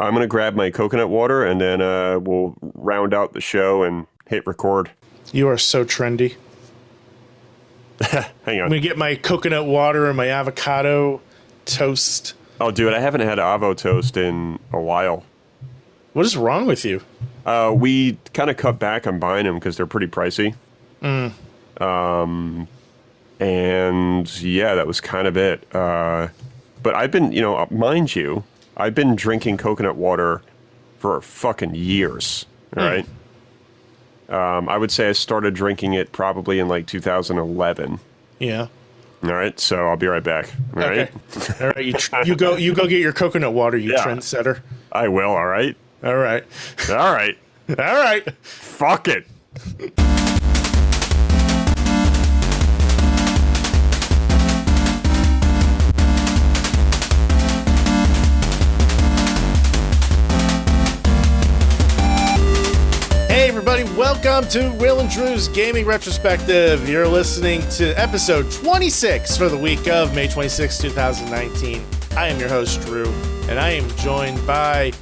I'm going to grab my coconut water, and then we'll round out the show and hit record. You are so trendy. Hang I'm on. going to get my coconut water and my avocado toast. Oh, dude, I haven't had Avo toast in a while. What is wrong with you? We kind of cut back on buying them because they're pretty pricey. And yeah, that was kind of it. But I've been, mind you, I've been drinking coconut water for fucking years. All right. I would say I started drinking it probably in like 2011. Yeah. All right. So I'll be right back. All right. All right. You go get your coconut water, you trendsetter. I will. All right. All right. All right. All right. Fuck it. Hey everybody, welcome to Will and Drew's Gaming Retrospective. You're listening to episode 26 for the week of May 26, 2019. I am your host, Drew, and I am joined by...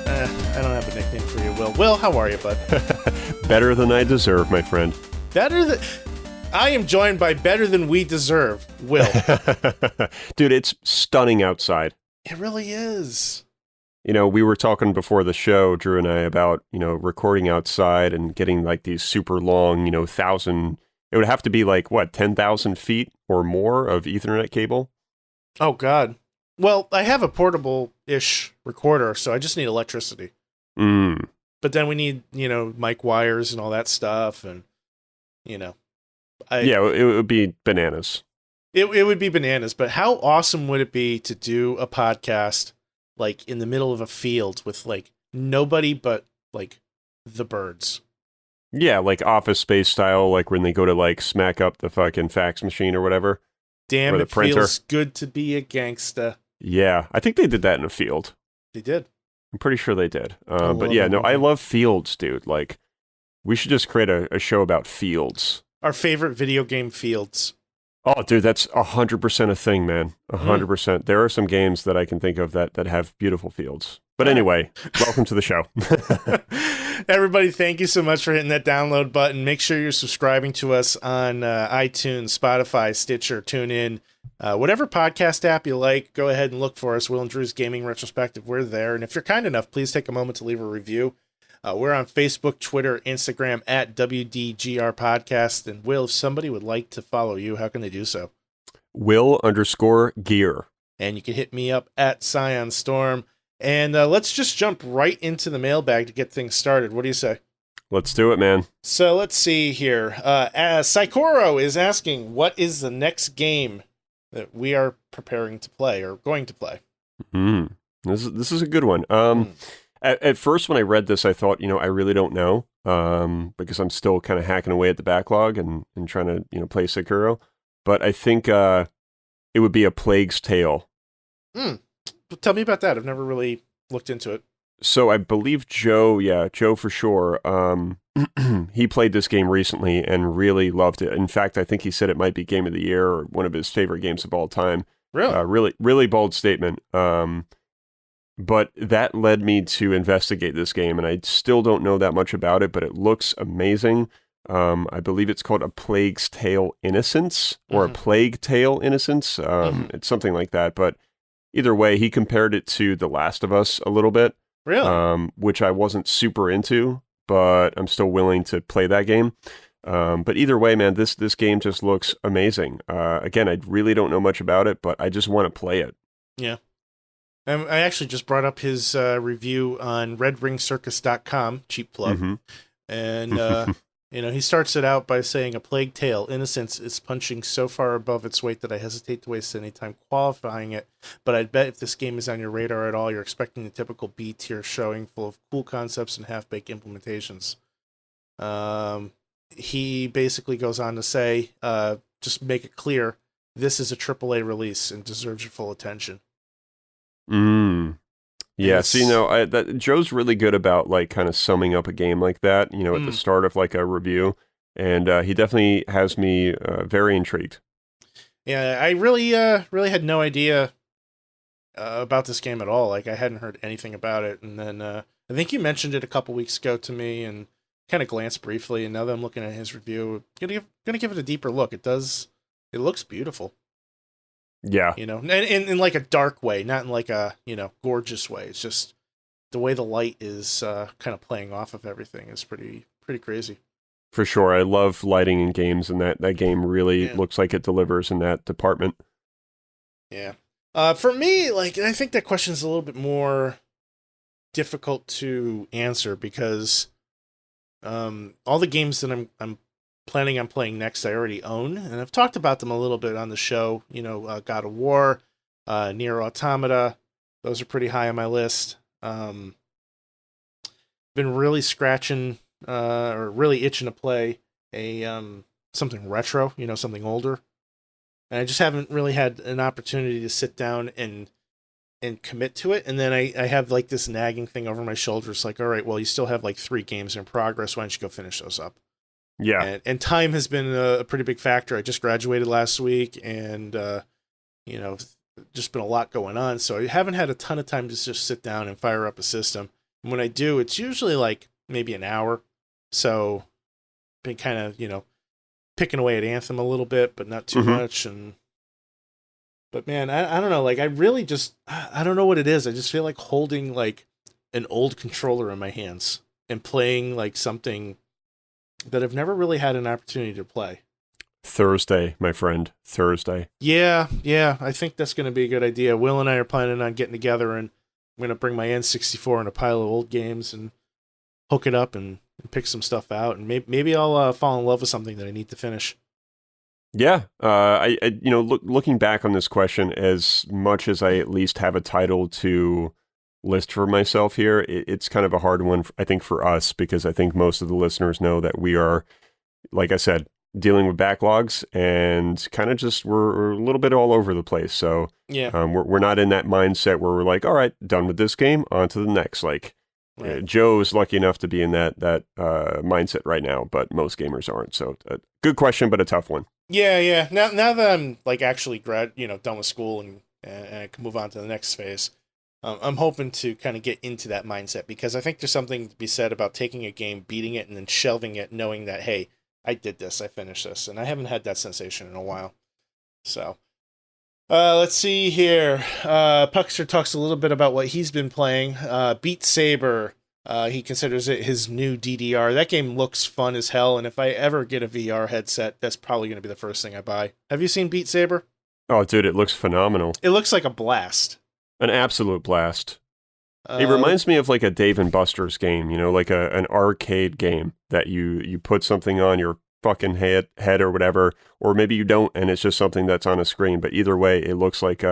I don't have a nickname for you, Will. Will, how are you, bud? Better than I deserve, my friend. I am joined by better than we deserve, Will. Dude, it's stunning outside. It really is. We were talking before the show, Drew and I, about, recording outside and getting like these super long, it would have to be like, 10,000 feet or more of Ethernet cable? Oh, God. Well, I have a portable-ish recorder, so I just need electricity. But then we need, mic wires and all that stuff, and, Yeah, it would be bananas. It would be bananas, but how awesome would it be to do a podcast like in the middle of a field with like nobody but like the birds? Yeah, like Office Space style, like when they go to like smack up the fucking fax machine or whatever. Damn, or the it printer. Feels good to be a gangsta. Yeah, I think they did that in a field. They did. I'm pretty sure they did. But yeah, no, I love fields, dude. Like, we should just create a show about fields. Our favorite video game fields. Oh, dude, that's 100% a thing, man. 100%. There are some games that I can think of that have beautiful fields. But anyway, welcome to the show. Everybody, thank you so much for hitting that download button. Make sure you're subscribing to us on iTunes, Spotify, Stitcher, TuneIn, whatever podcast app you like. Go ahead and look for us, Will and Drew's Gaming Retrospective. We're there. And if you're kind enough, please take a moment to leave a review. We're on Facebook, Twitter, Instagram at WDGRPodcast. And Will, if somebody would like to follow you, how can they do so? Will_gear. And you can hit me up at ScionStorm. And let's just jump right into the mailbag to get things started. What do you say? Let's do it, man. So let's see here. Saikoro is asking, what is the next game that we are preparing to play or going to play? This is a good one. At first, when I read this, I thought, I really don't know, because I'm still kind of hacking away at the backlog and trying to, play Sekiro. But I think it would be A Plague's Tale. Tell me about that. I've never really looked into it. So I believe Joe for sure, he played this game recently and really loved it. In fact, I think he said it might be Game of the Year or one of his favorite games of all time. Really? Really bold statement. But that led me to investigate this game, and I still don't know that much about it, but it looks amazing. I believe it's called A Plague's Tale Innocence, or A Plague Tale Innocence. It's something like that, but either way, he compared it to The Last of Us a little bit. Really? Which I wasn't super into, but I'm still willing to play that game. But either way, man, this game just looks amazing. Again, I really don't know much about it, but I just want to play it. Yeah. I actually just brought up his review on redringcircus.com, cheap plug. And, he starts it out by saying, A Plague Tale, Innocence is punching so far above its weight that I hesitate to waste any time qualifying it. But I'd bet if this game is on your radar at all, you're expecting the typical B-tier showing full of cool concepts and half-baked implementations. He basically goes on to say, just make it clear, this is a AAA release and deserves your full attention. Yeah, so, Joe's really good about, like, kind of summing up a game like that, at the start of, like, a review, and he definitely has me very intrigued. Yeah, I really had no idea about this game at all. Like I hadn't heard anything about it, and then I think you mentioned it a couple weeks ago to me, and kind of glanced briefly. And now that I'm looking at his review, gonna give it a deeper look. It looks beautiful. Yeah, And in like a dark way, not in like a gorgeous way. It's just the way the light is kind of playing off of everything is pretty crazy. for sure. I love lighting in games, and that game really Yeah. looks like it delivers in that department. Yeah. For me, like I think that question is a little bit more difficult to answer because all the games that I'm planning on playing next I already own, and I've talked about them a little bit on the show. God of War, Nier Automata, those are pretty high on my list. Been really scratching or really itching to play a something retro, something older, and I just haven't really had an opportunity to sit down and commit to it. And then I have like this nagging thing over my shoulders, like, all right, well, you still have like 3 games in progress. Why don't you go finish those up? Yeah, And time has been a pretty big factor. I just graduated last week, and you know, just been a lot going on, so I haven't had a ton of time to just sit down and fire up a system. And when I do, it's usually like maybe an hour. So been kind of picking away at Anthem a little bit, but not too much. But man, I don't know. Like I really just I don't know what it is. I just feel like holding like an old controller in my hands and playing like something that I've never really had an opportunity to play. Thursday, my friend, Thursday. Yeah, I think that's going to be a good idea. Will and I are planning on getting together, and I'm going to bring my N64 and a pile of old games and hook it up and pick some stuff out, and maybe I'll fall in love with something that I need to finish. Yeah, looking back on this question, as much as I at least have a title to list for myself here, it's kind of a hard one, I think, for us, because I think most of the listeners know that we are, like I said, dealing with backlogs and kind of just we're a little bit all over the place. So Yeah, we're not in that mindset where we're like, all right, done with this game, on to the next. Like right. Joe's lucky enough to be in that mindset right now, but most gamers aren't. So good question, but a tough one. Yeah. Now that I'm like actually done with school and I can move on to the next phase, I'm hoping to kind of get into that mindset because I think there's something to be said about taking a game, beating it, and then shelving it, knowing that hey, I did this, I finished this, and I haven't had that sensation in a while. So, let's see here. Puckster talks a little bit about what he's been playing. Beat Saber. He considers it his new DDR. That game looks fun as hell, and if I ever get a VR headset, that's probably going to be the first thing I buy. Have you seen Beat Saber? Oh, dude, it looks phenomenal. It looks like a blast. An absolute blast. It reminds me of like a Dave and Buster's game, like an arcade game that you put something on your fucking head or whatever, or maybe you don't, and it's just something that's on a screen. But either way, it looks like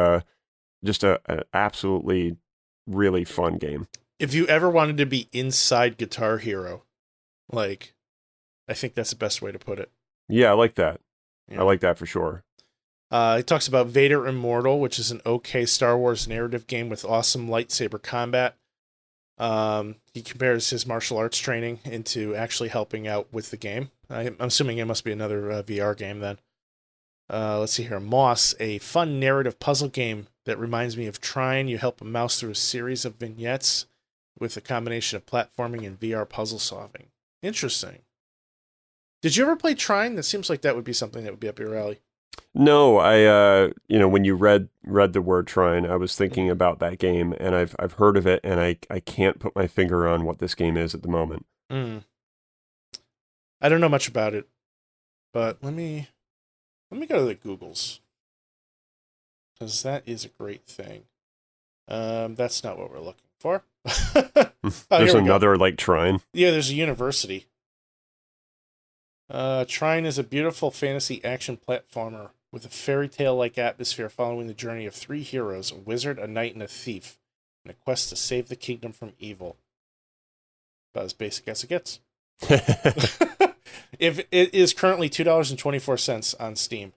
just an absolutely really fun game. If you ever wanted to be inside Guitar Hero, like, I think that's the best way to put it. Yeah, I like that. Yeah. I like that for sure. He talks about Vader Immortal, which is an okay Star Wars narrative game with awesome lightsaber combat. He compares his martial arts training into actually helping out with the game. I'm assuming it must be another VR game then. Let's see here. Moss, a fun narrative puzzle game that reminds me of Trine. You help a mouse through a series of vignettes with a combination of platforming and VR puzzle solving. Interesting. Did you ever play Trine? That seems like that would be something that would be up your alley. No, I when you read the word Trine, I was thinking about that game, and I've heard of it, and I can't put my finger on what this game is at the moment. I don't know much about it, but let me go to the Googles, because that is a great thing. That's not what we're looking for. There's another like Trine. Yeah, there's a university. Trine is a beautiful fantasy action platformer with a fairy tale-like atmosphere following the journey of 3 heroes, a wizard, a knight, and a thief, in a quest to save the kingdom from evil. About as basic as it gets. If it is currently $2.24 on Steam.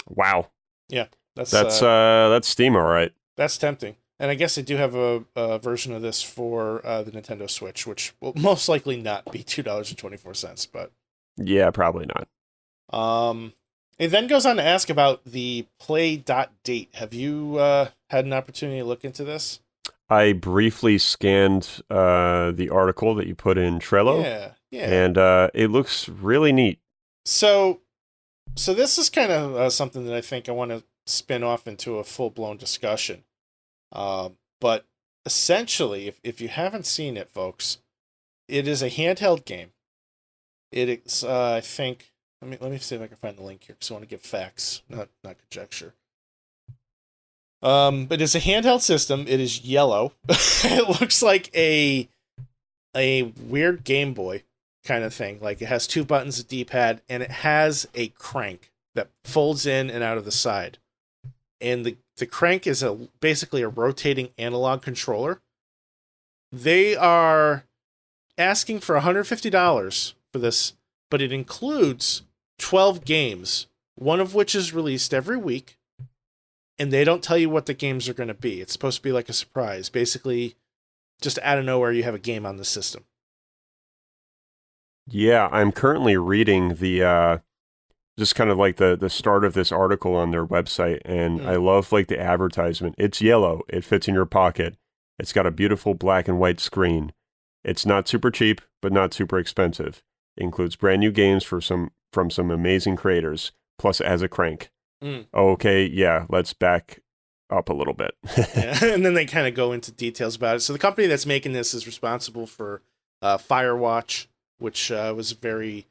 Wow. Yeah, that's Steam, all right. That's tempting. And I guess they do have a version of this for the Nintendo Switch, which will most likely not be $2.24, but yeah, probably not. It then goes on to ask about the Play.Date. Have you had an opportunity to look into this? I briefly scanned the article that you put in Trello, Yeah, yeah. and it looks really neat. So, so this is kind of something that I think I want to spin off into a full blown discussion. But essentially, if you haven't seen it, folks, it is a handheld game. It is, I think. Let me see if I can find the link here because I want to give facts, not conjecture. But it's a handheld system. It is yellow. It looks like a weird Game Boy kind of thing. Like it has two buttons, a D-pad, and it has a crank that folds in and out of the side. And the crank is basically a rotating analog controller. They are asking for $150 for this, but it includes 12 games, one of which is released every week, and they don't tell you what the games are going to be. It's supposed to be like a surprise. Basically, just out of nowhere, you have a game on the system. Yeah, I'm currently reading the just kind of like the start of this article on their website, and I love like the advertisement. It's yellow. It fits in your pocket. It's got a beautiful black and white screen. It's not super cheap, but not super expensive. It includes brand new games from some amazing creators, plus it has a crank. Okay, yeah, let's back up a little bit. Yeah. And then they kind of go into details about it. So the company that's making this is responsible for Firewatch, which was a very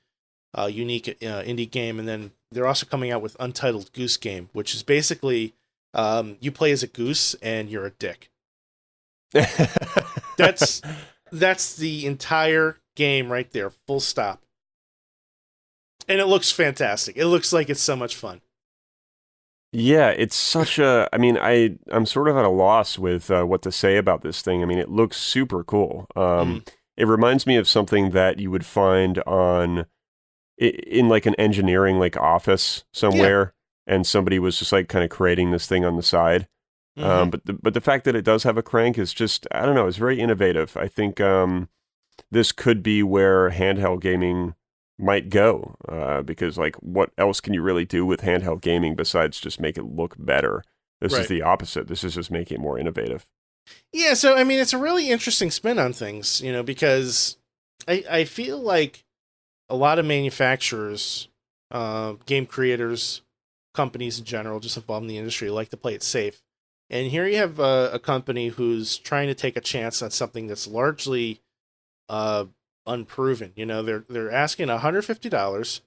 unique indie game, and then they're also coming out with Untitled Goose Game, which is basically you play as a goose and you're a dick. That's that's the entire game right there, full stop. And it looks fantastic. It looks like it's so much fun. Yeah, it's such a. I mean, I'm sort of at a loss with what to say about this thing. I mean, it looks super cool. It reminds me of something that you would find in like an engineering like office Yeah. somewhere, and somebody was just like kind of creating this thing on the side. Mm-hmm. But the fact that it does have a crank is just, I don't know, it's very innovative. I think this could be where handheld gaming might go, because like what else can you really do with handheld gaming besides just make it look better? This is Right. the opposite. This is just making it more innovative. Yeah, so I mean it's a really interesting spin on things, because I feel like a lot of manufacturers, game creators, companies in general, just involved in the industry, like to play it safe. And here you have a company who's trying to take a chance on something that's largely uh, unproven. They're asking $150,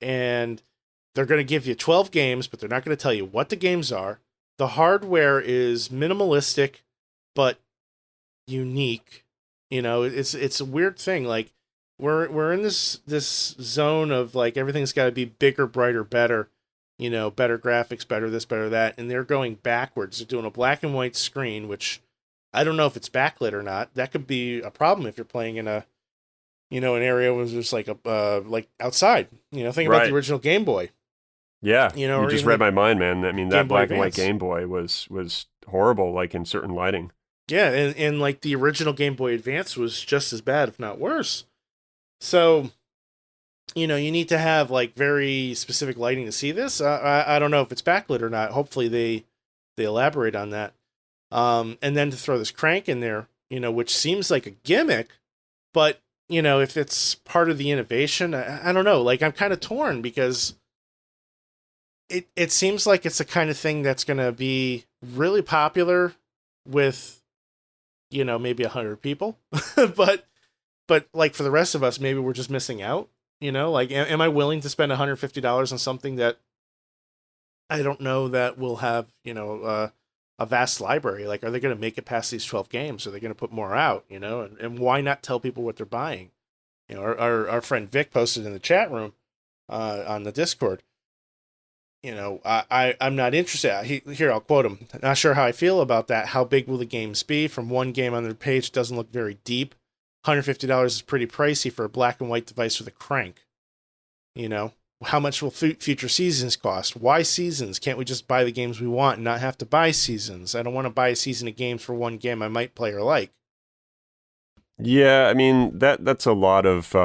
and they're going to give you 12 games, but they're not going to tell you what the games are. The hardware is minimalistic, but unique. It's a weird thing. Like we're in this zone of like everything's got to be bigger, brighter, better. Better graphics, better this, better that, and they're going backwards. They're doing a black and white screen, which I don't know if it's backlit or not. That could be a problem if you're playing in an area where there's like a like outside. Think about the Right. original Game Boy. Yeah. You Or just even read the my mind, man. I mean, Game that Boy black and white Advance. Game Boy was horrible, like in certain lighting. Yeah, and like the original Game Boy Advance was just as bad, if not worse. So, you need to have like very specific lighting to see this. I don't know if it's backlit or not. Hopefully they elaborate on that. And then to throw this crank in there, which seems like a gimmick, but if it's part of the innovation, I don't know. Like I'm kind of torn because it seems like it's the kind of thing that's going to be really popular with maybe 100 people, but like for the rest of us, maybe we're just missing out. Like am I willing to spend $150 on something that I don't know that will have a vast library? Like, are they going to make it past these 12 games? Are they going to put more out? And why not tell people what they're buying? Our friend Vic posted in the chat room on the Discord. I'm not interested. Here, I'll quote him. Not sure how I feel about that. How big will the games be? From one game on their page, it doesn't look very deep. $150 is pretty pricey for a black and white device with a crank. How much will future seasons cost? Why seasons? Can't we just buy the games we want and not have to buy seasons? I don't want to buy a season of games for one game I might play or like. Yeah, I mean that's a lot of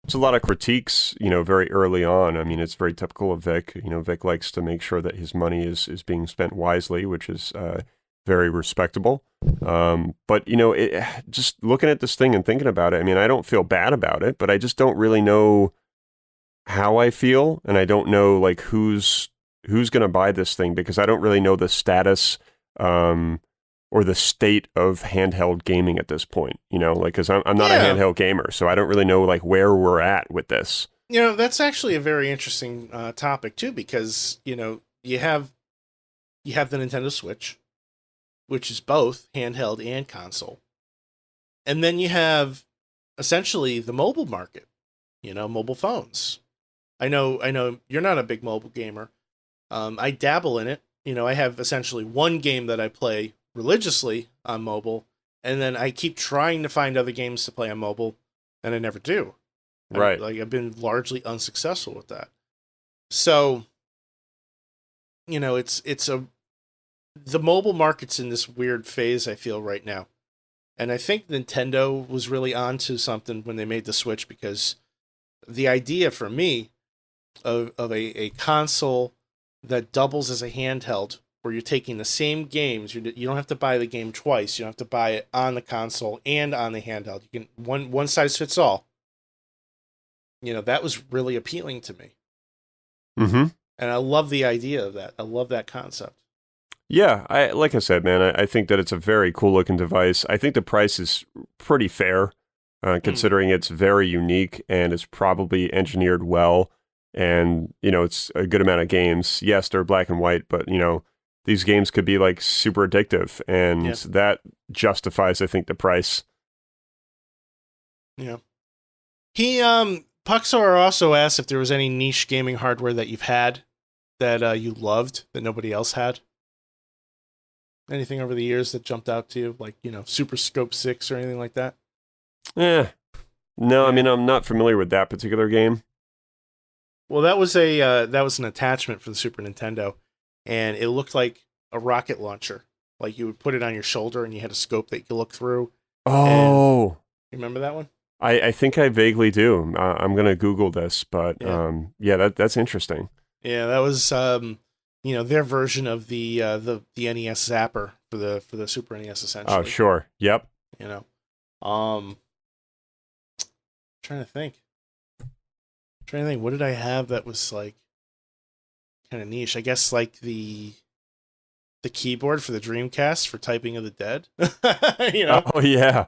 It's a lot of critiques, very early on. I mean, it's very typical of Vic. Vic likes to make sure that his money is being spent wisely, which is very respectable. But just looking at this thing and thinking about it, I mean, I don't feel bad about it, but I just don't really know how I feel, and I don't know like who's going to buy this thing because I don't really know the status or the state of handheld gaming at this point. Like because I'm not a handheld gamer, so I don't really know like where we're at with this. That's actually a very interesting topic too, because you have the Nintendo Switch, which is both handheld and console, and then you have essentially the mobile market. Mobile phones. I know you're not a big mobile gamer. I dabble in it. I have essentially one game that I play religiously on mobile, and then I keep trying to find other games to play on mobile, and I never do. Right. I've been largely unsuccessful with that. So, the mobile market's in this weird phase, I feel, right now. And I think Nintendo was really onto something when they made the Switch, because the idea for me of a console that doubles as a handheld, where you're taking the same games, you don't have to buy the game twice. You don't have to buy it on the console and on the handheld. You can one size fits all. That was really appealing to me. Mm-hmm. And I love the idea of that. I love that concept. Yeah, like I said, man, I think that it's a very cool looking device. I think the price is pretty fair, considering it's very unique and it's probably engineered well. And, it's a good amount of games. Yes, they're black and white, but, these games could be like super addictive, and that justifies, I think, the price. Yeah. Puxor also asked if there was any niche gaming hardware that you've had that you loved that nobody else had. Anything over the years that jumped out to you, like, Super Scope 6 or anything like that? No, yeah. I mean, I'm not familiar with that particular game. Well, that was an attachment for the Super Nintendo, and it looked like a rocket launcher. Like you would put it on your shoulder, and you had a scope that you could look through. Oh, you remember that one? I think I vaguely do. I'm gonna Google this, but that's interesting. Yeah, that was their version of the NES Zapper for the Super NES, essentially. Oh, sure. Yep. Trying to think. What did I have that was like kind of niche? I guess like the keyboard for the Dreamcast for Typing of the Dead. Oh yeah,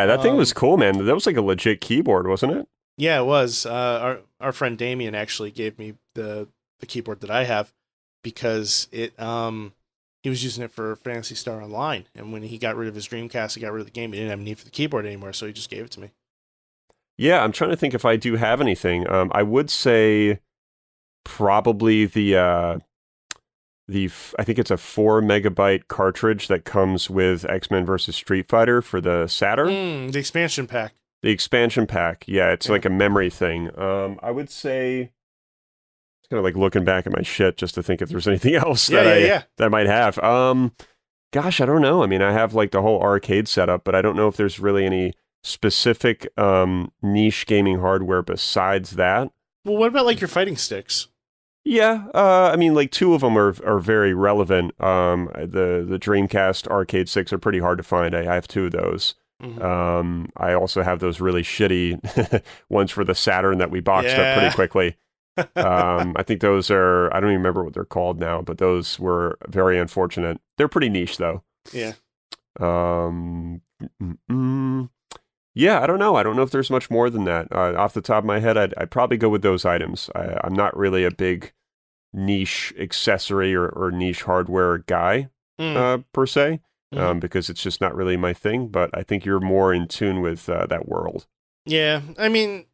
that thing was cool, man. That was like a legit keyboard, wasn't it? Yeah, it was. Our friend Damien actually gave me the keyboard that I have because he was using it for Phantasy Star Online, and when he got rid of his Dreamcast, he got rid of the game. He didn't have a need for the keyboard anymore, so he just gave it to me. Yeah, I'm trying to think if I do have anything. I would say probably I think it's a 4 megabyte cartridge that comes with X-Men versus Street Fighter for the Saturn. The expansion pack. The expansion pack. Yeah, it's like a memory thing. I would say, it's kind of like looking back at my shit just to think if there's anything else that I might have. Gosh, I don't know. I mean, I have like the whole arcade setup, but I don't know if there's really any specific niche gaming hardware besides that. Well, what about like your fighting sticks? Yeah, I mean, like 2 of them are very relevant. The Dreamcast arcade sticks are pretty hard to find. I have 2 of those. Mm-hmm. I also have those really shitty ones for the Saturn that we boxed up pretty quickly. I think those are, I don't even remember what they're called now, but those were very unfortunate. They're pretty niche though. Yeah. Yeah, I don't know. I don't know if there's much more than that. Off the top of my head, I'd probably go with those items. I'm not really a big niche accessory or niche hardware guy, per se, because it's just not really my thing. But I think you're more in tune with that world. Yeah, I mean,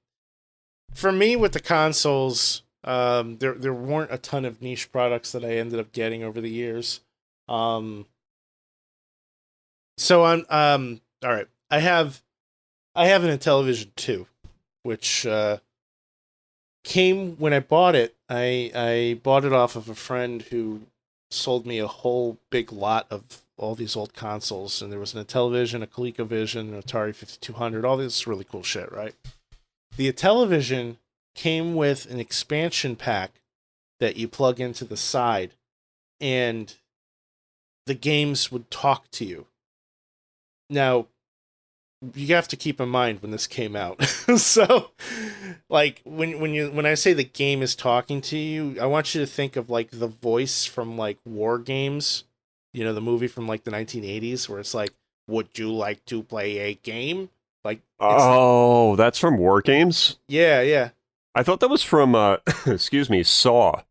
for me with the consoles, there weren't a ton of niche products that I ended up getting over the years. So I'm all right. I have an Intellivision 2, which came when I bought it. I bought it off of a friend who sold me a whole big lot of all these old consoles, and there was an Intellivision, a ColecoVision, an Atari 5200, all this really cool shit, right? The television came with an expansion pack that you plug into the side, and the games would talk to you. Now, you have to keep in mind when this came out. So, like when I say the game is talking to you, I want you to think of like the voice from like War Games, the movie from like the 1980s, where it's like, "Would you like to play a game?" Like, Oh, that's from War Games? yeah, yeah. I thought that was from, excuse me, Saw.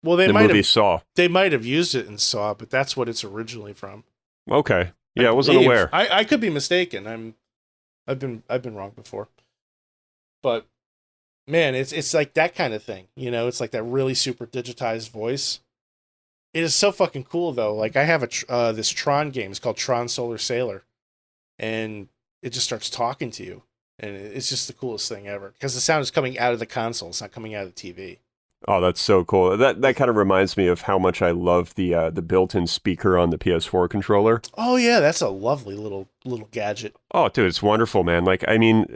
Well, The movie Saw. they might have used it in Saw, but that's what it's originally from. Okay. Yeah, I wasn't aware. I could be mistaken. I've been wrong before. But man, it's like that kind of thing. It's like that really super digitized voice. It is so fucking cool though. Like I have this Tron game. It's called Tron Solar Sailor, and it just starts talking to you, and it's just the coolest thing ever because the sound is coming out of the console. It's not coming out of the TV. Oh, that's so cool. That kind of reminds me of how much I love the built-in speaker on the PS4 controller. Oh yeah, that's a lovely little gadget. Oh, dude, it's wonderful, man. Like, I mean,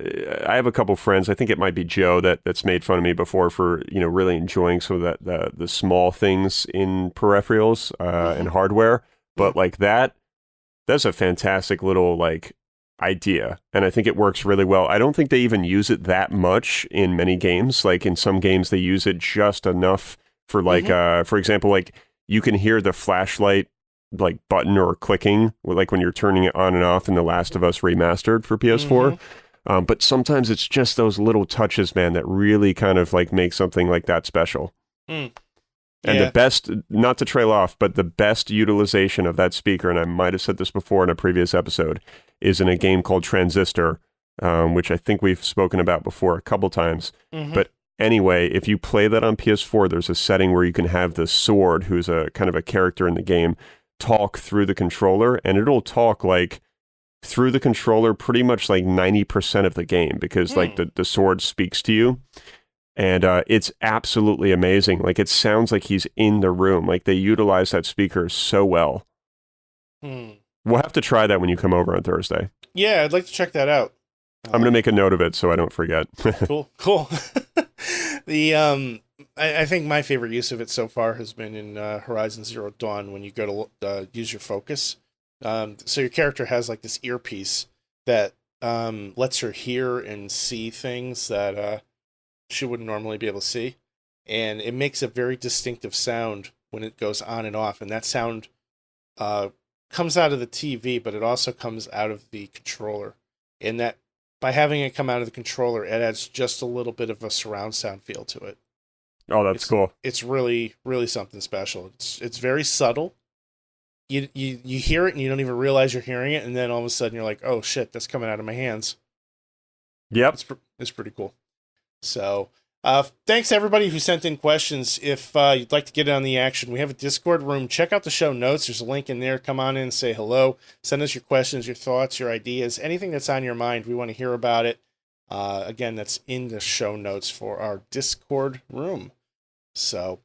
I have a couple friends. I think it might be Joe that's made fun of me before for really enjoying some of the small things in peripherals and hardware. But like that's a fantastic little like idea, and I think it works really well. I don't think they even use it that much in many games. Like in some games they use it just enough for like for example, like you can hear the flashlight like button or clicking like when you're turning it on and off in The Last of Us Remastered for PS4. But sometimes it's just those little touches, man, that really kind of like make something like that special. And the best, not to trail off, but the best utilization of that speaker, and I might have said this before in a previous episode, is in a game called Transistor, which I think we've spoken about before a couple times. But anyway, if you play that on PS4, there's a setting where you can have the sword, who's a kind of a character in the game, talk through the controller, and it'll talk like through the controller pretty much like 90% of the game, because like the sword speaks to you. And it's absolutely amazing. Like, it sounds like he's in the room. Like, they utilize that speaker so well. We'll have to try that when you come over on Thursday. Yeah, I'd like to check that out. I'm going to make a note of it so I don't forget. Cool. I think my favorite use of it so far has been in Horizon Zero Dawn when you go to use your focus. So your character has, like, this earpiece that lets her hear and see things that... she wouldn't normally be able to see, and it makes a very distinctive sound when it goes on and off, and that sound comes out of the TV, but it also comes out of the controller, and that by having it come out of the controller, it adds just a little bit of a surround sound feel to it. Oh, that's cool. It's really, really something special. It's very subtle. You hear it and you don't even realize you're hearing it, and then all of a sudden you're like, oh shit, that's coming out of my hands. Yep. It's pretty cool. So, thanks to everybody who sent in questions. If you'd like to get in on the action, we have a Discord room. Check out the show notes. There's a link in there. Come on in and say hello. Send us your questions, your thoughts, your ideas, anything that's on your mind. We want to hear about it. Again, that's in the show notes for our Discord room. So,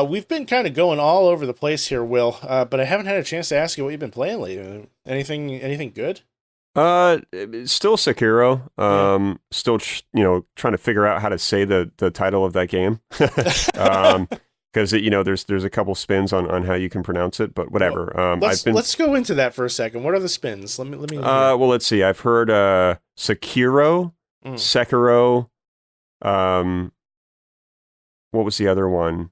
we've been kind of going all over the place here, Will, but I haven't had a chance to ask you what you've been playing lately. Anything good? Still Sekiro. Still, trying to figure out how to say the title of that game. Because there's a couple spins on how you can pronounce it, but whatever. Let's go into that for a second. What are the spins? Let me. Well, let's see. I've heard Sekiro, Sekiro. What was the other one?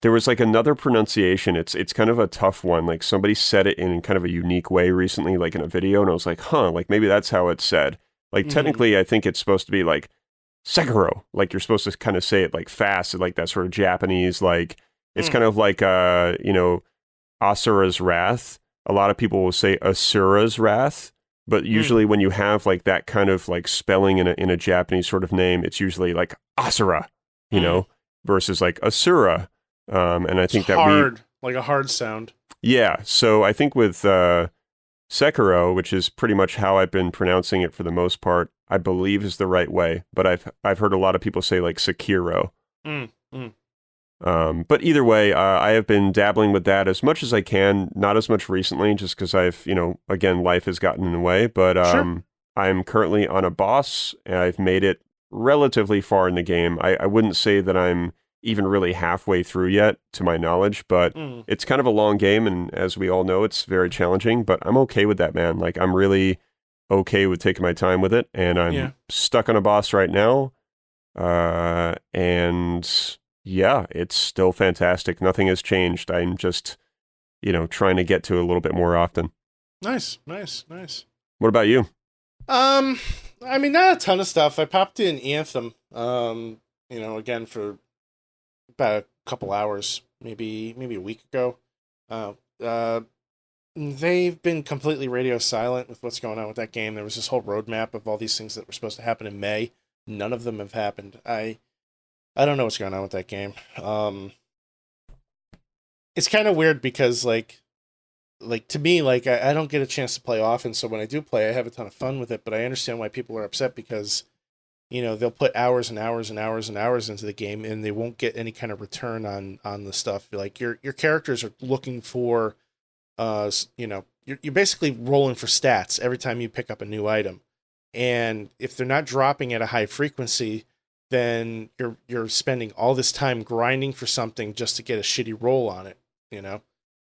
There was like another pronunciation. It's kind of a tough one. Like somebody said it in kind of a unique way recently, like in a video, and I was like, like maybe that's how it's said. Like technically, I think it's supposed to be like Sekiro. Like you're supposed to kind of say it like fast, like that sort of Japanese. Like it's kind of like Asura's Wrath. A lot of people will say Asura's Wrath, but usually when you have like that kind of like spelling in a Japanese sort of name, it's usually like Asura, versus like Asura. And I think it's hard, like a hard sound. Yeah. So I think with Sekiro, which is pretty much how I've been pronouncing it for the most part, I believe is the right way. But I've heard a lot of people say like Sekiro. But either way, I have been dabbling with that as much as I can. Not as much recently, just because I've again, life has gotten in the way. But sure. I'm currently on a boss, and I've made it relatively far in the game. I wouldn't say that I'm even really halfway through yet, to my knowledge, but Mm. it's kind of a long game, and as we all know, it's very challenging, but I'm okay with that, man. Like, I'm really okay with taking my time with it, and Yeah. I'm stuck on a boss right now, and yeah, it's still fantastic. Nothing has changed. I'm just, trying to get to a little bit more often. Nice, nice, nice. What about you? Um, I mean, not a ton of stuff. I popped in Anthem, again for about a couple hours, maybe a week ago. Uh, uh, they've been completely radio silent with what's going on with that game. There was this whole roadmap of all these things that were supposed to happen in May. None of them have happened. I don't know what's going on with that game. It's kind of weird because like to me, like I don't get a chance to play often, so when I do play, I have a ton of fun with it. But I understand why people are upset because they'll put hours and hours and hours and hours into the game, and they won't get any kind of return on the stuff. Like your characters are looking for, you're basically rolling for stats every time you pick up a new item, and if they're not dropping at a high frequency, then you're spending all this time grinding for something just to get a shitty roll on it.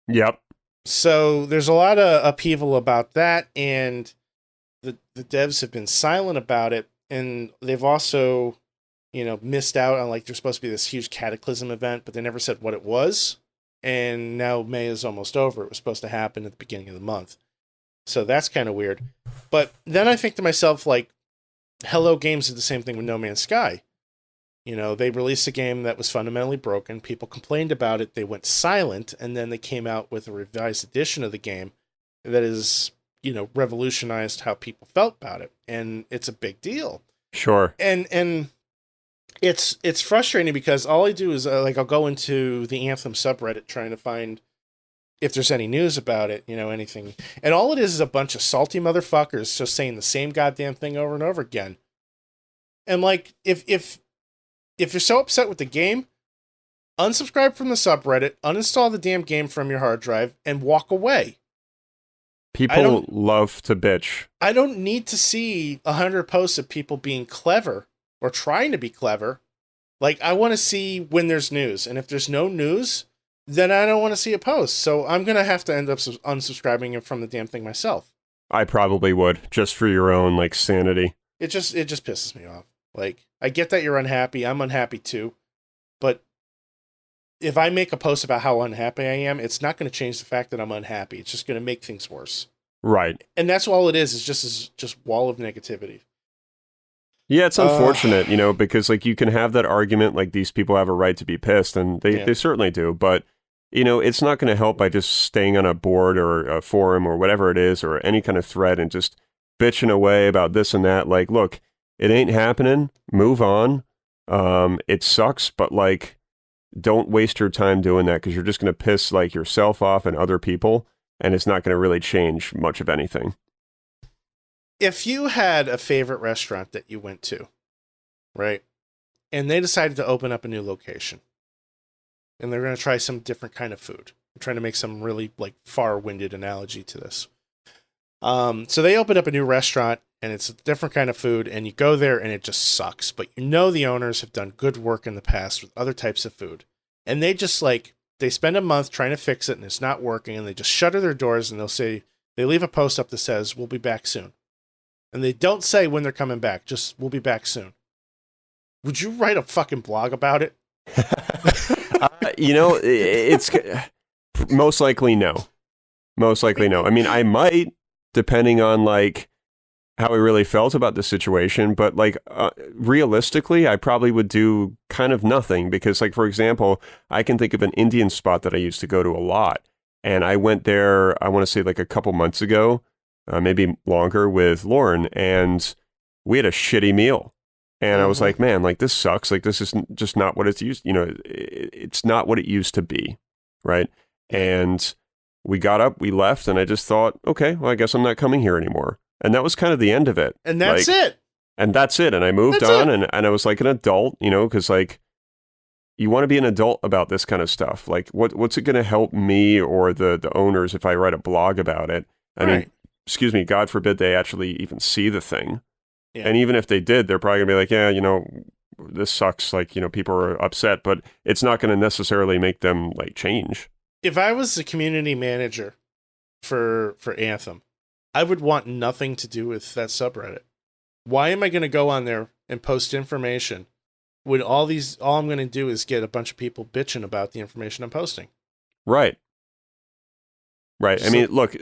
Yep. So there's a lot of upheaval about that, and the devs have been silent about it, and they've also, missed out on, like, there's supposed to be this huge Cataclysm event, but they never said what it was, and now May is almost over. It was supposed to happen at the beginning of the month. So that's kind of weird. But then I think to myself, like, Hello Games did the same thing with No Man's Sky. They released a game that was fundamentally broken. People complained about it. They went silent, and then they came out with a revised edition of the game that is, revolutionized how people felt about it, and it's a big deal. Sure. And it's frustrating because all I do is I'll go into the Anthem subreddit trying to find if there's any news about it, anything, and all it is a bunch of salty motherfuckers just saying the same goddamn thing over and over again. And like, if you're so upset with the game, unsubscribe from the subreddit, uninstall the damn game from your hard drive, and walk away. People love to bitch. I don't need to see 100 posts of people being clever or trying to be clever. Like, I want to see when there's news. And if there's no news, then I don't want to see a post. So I'm going to have to end up unsubscribing from the damn thing myself. I probably would, just for your own, like, sanity. It just pisses me off. Like, I get that you're unhappy. I'm unhappy too. But if I make a post about how unhappy I am, it's not going to change the fact that I'm unhappy. It's just going to make things worse. Right. And that's all it is just wall of negativity. Yeah, it's unfortunate, because, like, you can have that argument, like, these people have a right to be pissed, and they certainly do. But, it's not going to help by just staying on a board or a forum or whatever it is, or any kind of thread and just bitching away about this and that. Like, look, it ain't happening. Move on. It sucks, but, like, don't waste your time doing that because you're just going to piss, like, yourself off and other people, and it's not going to really change much of anything. If you had a favorite restaurant that you went to, right, and they decided to open up a new location, and they're going to try some different kind of food. I'm trying to make some really, like, far-winded analogy to this. So they open up a new restaurant, and it's a different kind of food, and you go there, and it just sucks. But the owners have done good work in the past with other types of food. And they just, like, they spend a month trying to fix it, and it's not working, and they just shutter their doors, and they leave a post up that says, "We'll be back soon." And they don't say when they're coming back, just, "We'll be back soon." Would you write a fucking blog about it? It's most likely no. Most likely no. I mean, I might, depending on, like, how I really felt about the situation, but, like, realistically, I probably would do kind of nothing because, like, for example, I can think of an Indian spot that I used to go to a lot, and I went there, I want to say, like, a couple months ago, maybe longer, with Lauren, and we had a shitty meal. And I was like, man, like, this sucks. Like, this is just not what it's used, it's not what it used to be, right? And we got up, we left, and I just thought, okay, well, I guess I'm not coming here anymore. And that was kind of the end of it. And that's it. And that's it. And I moved on, and I was like an adult, because, like, you want to be an adult about this kind of stuff. Like, what's it going to help me or the owners if I write a blog about it? I mean, excuse me, God forbid they actually even see the thing. Yeah. And even if they did, they're probably gonna be like, yeah, this sucks. Like, people are upset, but it's not going to necessarily make them like change. If I was the community manager for Anthem, I would want nothing to do with that subreddit. Why am I going to go on there and post information when all I'm going to do is get a bunch of people bitching about the information I'm posting? Right. Right. So, I mean, look,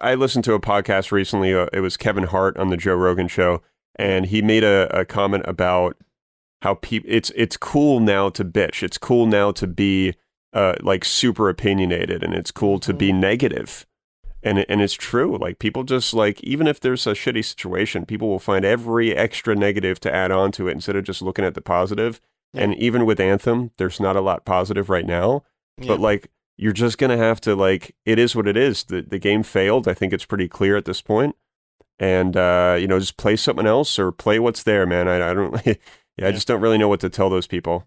I listened to a podcast recently. It was Kevin Hart on the Joe Rogan show, and he made a comment about how it's cool now to bitch. It's cool now to be like super opinionated, and it's cool to be negative. And it's true. Like, people just, like, even if there's a shitty situation, people will find every extra negative to add on to it instead of just looking at the positive. Yeah. And even with Anthem, there's not a lot positive right now. Yeah. But like, you're just gonna have to, like, it is what it is. The game failed. I think it's pretty clear at this point. And just play something else or play what's there, man. I don't. I just don't really know what to tell those people.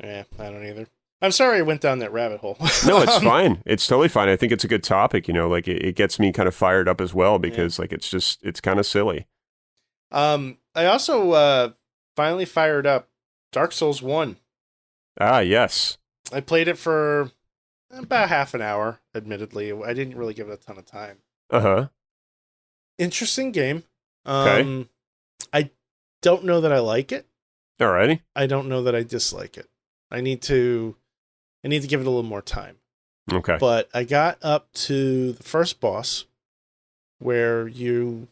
Yeah, I don't either. I'm sorry I went down that rabbit hole. No, it's fine. It's totally fine. I think it's a good topic, like it gets me kind of fired up as well because like it's kind of silly. I also finally fired up Dark Souls 1. Ah, yes. I played it for about half an hour, admittedly. I didn't really give it a ton of time. Uh-huh. Interesting game. Okay. I don't know that I like it. Alrighty. I don't know that I dislike it. I need to give it a little more time. Okay. But I got up to the first boss where you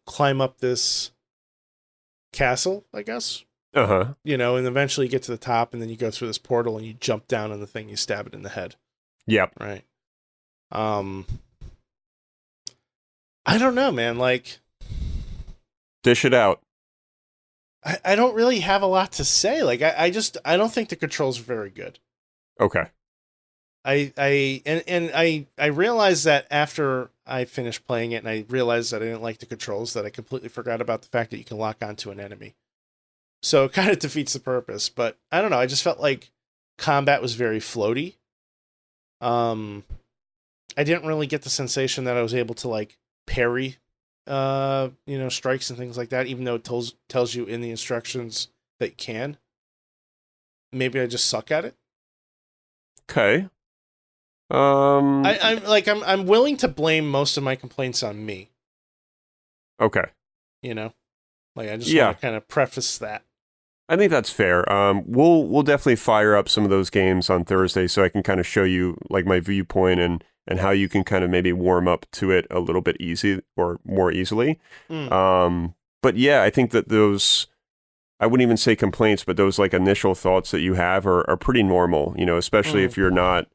climb up this castle, I guess. Uh-huh. And eventually you get to the top and then you go through this portal and you jump down on the thing, you stab it in the head. Yep. Right. I don't know, man. Like, dish it out. I don't really have a lot to say. Like, I don't think the controls are very good. Okay. I realized that after I finished playing it, and I realized that I didn't like the controls, that I completely forgot about the fact that you can lock onto an enemy. So it kind of defeats the purpose. But I don't know. I just felt like combat was very floaty. I didn't really get the sensation that I was able to like parry strikes and things like that, even though it tells you in the instructions that you can. Maybe I just suck at it. Okay. I'm willing to blame most of my complaints on me. Okay. I just want to kind of preface that. I think that's fair. We'll definitely fire up some of those games on Thursday so I can kind of show you like my viewpoint and how you can kind of maybe warm up to it a little bit more easily. But yeah, I think that those, I wouldn't even say complaints, but those like initial thoughts that you have are pretty normal, especially if you're not,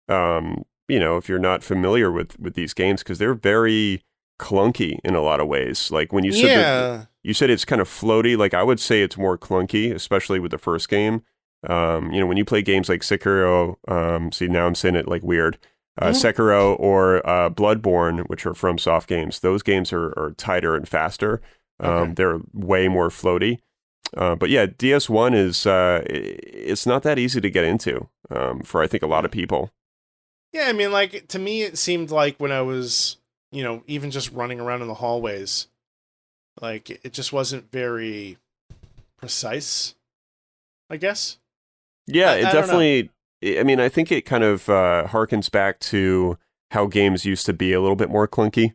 if you're not familiar with these games, because they're very clunky in a lot of ways. Like when you said you said it's kind of floaty, like I would say it's more clunky, especially with the first game. When you play games like Sekiro, see now I'm saying it like weird. Sekiro or Bloodborne, which are FromSoft games, those games are tighter and faster. They're way more floaty. But yeah, DS1 is it's not that easy to get into for I think a lot of people. Yeah, I mean, like to me, it seemed like when I was, even just running around in the hallways, like it just wasn't very precise, I guess. Yeah, it definitely. I mean, I think it kind of harkens back to how games used to be a little bit more clunky,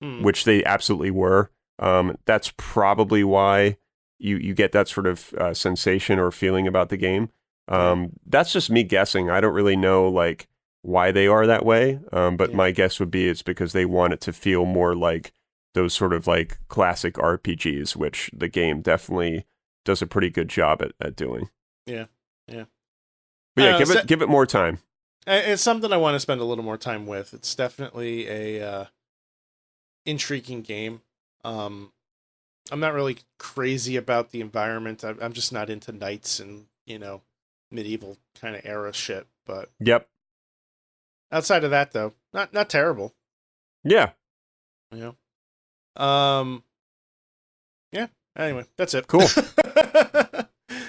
which they absolutely were. That's probably why you get that sort of sensation or feeling about the game. That's just me guessing. I don't really know like why they are that way, but my guess would be it's because they want it to feel more like those sort of like classic RPGs, which the game definitely does a pretty good job at doing. Yeah. But yeah, give it more time. It's something I want to spend a little more time with. It's definitely a intriguing game. I'm not really crazy about the environment. I'm just not into knights and medieval kind of era shit. But outside of that, though, not terrible. Yeah. Yeah. Anyway, that's it. Cool.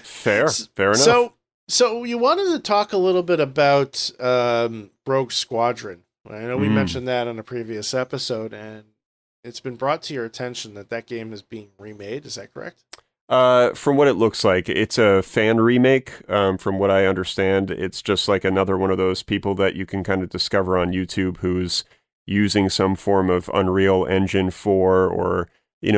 Fair enough. So you wanted to talk a little bit about Rogue Squadron, I know we mentioned that on a previous episode, and it's been brought to your attention that that game is being remade. Is that correct? From what it looks like, it's a fan remake. From what I understand, it's just like another one of those people that you can kind of discover on YouTube who's using some form of Unreal Engine 4 or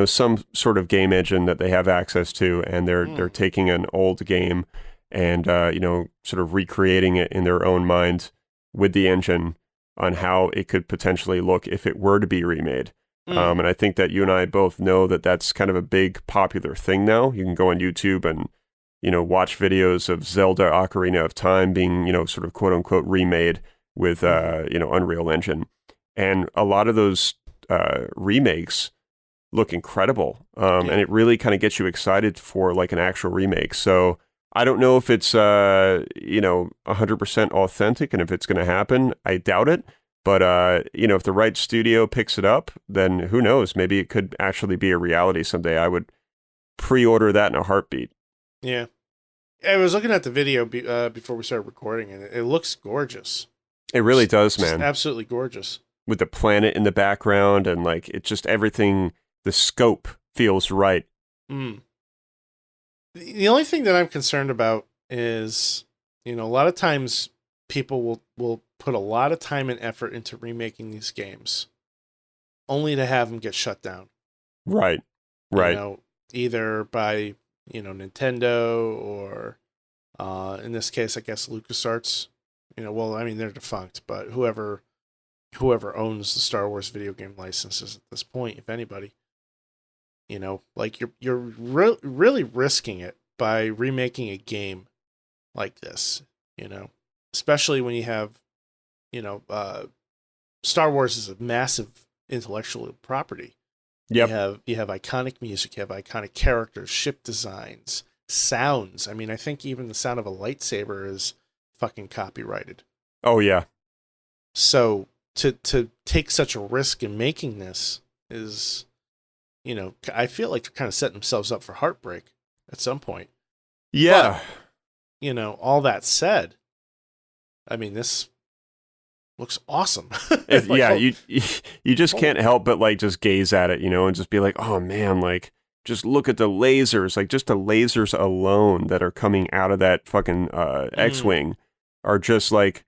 some sort of game engine that they have access to, and they're taking an old game and sort of recreating it in their own mind with the engine on how it could potentially look if it were to be remade. And I think that you and I both know that that's kind of a big popular thing now. You can go on YouTube and, watch videos of Zelda Ocarina of Time being, sort of quote unquote remade with, Unreal Engine. And a lot of those remakes look incredible. And it really kind of gets you excited for like an actual remake. So I don't know if it's, 100% authentic and if it's going to happen. I doubt it. But, if the right studio picks it up, then who knows? Maybe it could actually be a reality someday. I would pre-order that in a heartbeat. Yeah. I was looking at the video before we started recording, and it looks gorgeous. It really does, man. Absolutely gorgeous. With the planet in the background and, like, it just everything, the scope feels right. The only thing that I'm concerned about is, a lot of times people will put a lot of time and effort into remaking these games only to have them get shut down. Right. Either by, Nintendo or, in this case, I guess LucasArts, they're defunct, but whoever owns the Star Wars video game licenses at this point, if anybody, like you're really risking it by remaking a game like this, especially when you have, Star Wars is a massive intellectual property. Yep. You have iconic music, you have iconic characters, ship designs, sounds. I mean, I think even the sound of a lightsaber is fucking copyrighted. Oh yeah. So to take such a risk in making this is, I feel like they're kind of setting themselves up for heartbreak at some point. Yeah. But, all that said, I mean, this looks awesome. You just can't help but like just gaze at it, and just be like, oh man, like just look at the lasers, like just the lasers alone that are coming out of that fucking X-Wing are just like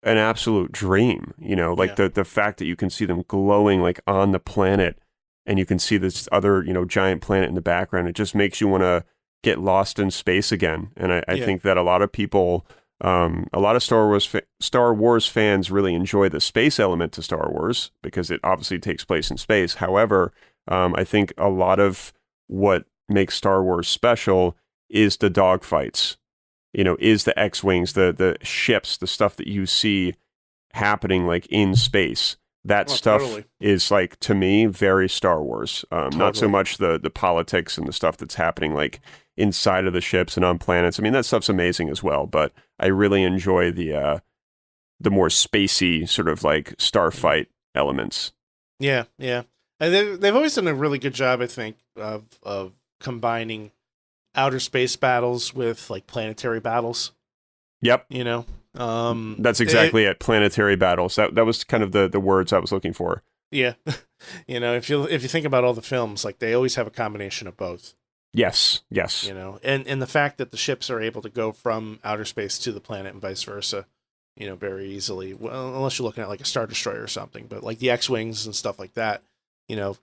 an absolute dream, like the fact that you can see them glowing like on the planet and you can see this other, giant planet in the background. It just makes you want to get lost in space again. And I think that a lot of people, a lot of Star Wars fans really enjoy the space element to Star Wars because it obviously takes place in space. However, I think a lot of what makes Star Wars special is the dogfights, is the X-Wings, the ships, the stuff that you see happening like in space. That stuff totally. is like, to me, very Star Wars. Not so much the politics and the stuff that's happening like inside of the ships and on planets. I mean, that stuff's amazing as well, but I really enjoy the more spacey sort of like starfight elements. Yeah. And they've always done a really good job, I think, of combining outer space battles with like planetary battles. Yep. That's exactly it. Planetary battles. That was kind of the words I was looking for. Yeah. If you think about all the films, like they always have a combination of both. Yes. And the fact that the ships are able to go from outer space to the planet and vice versa, very easily. Well, unless you're looking at like a Star Destroyer or something, but like the X-Wings and stuff like that,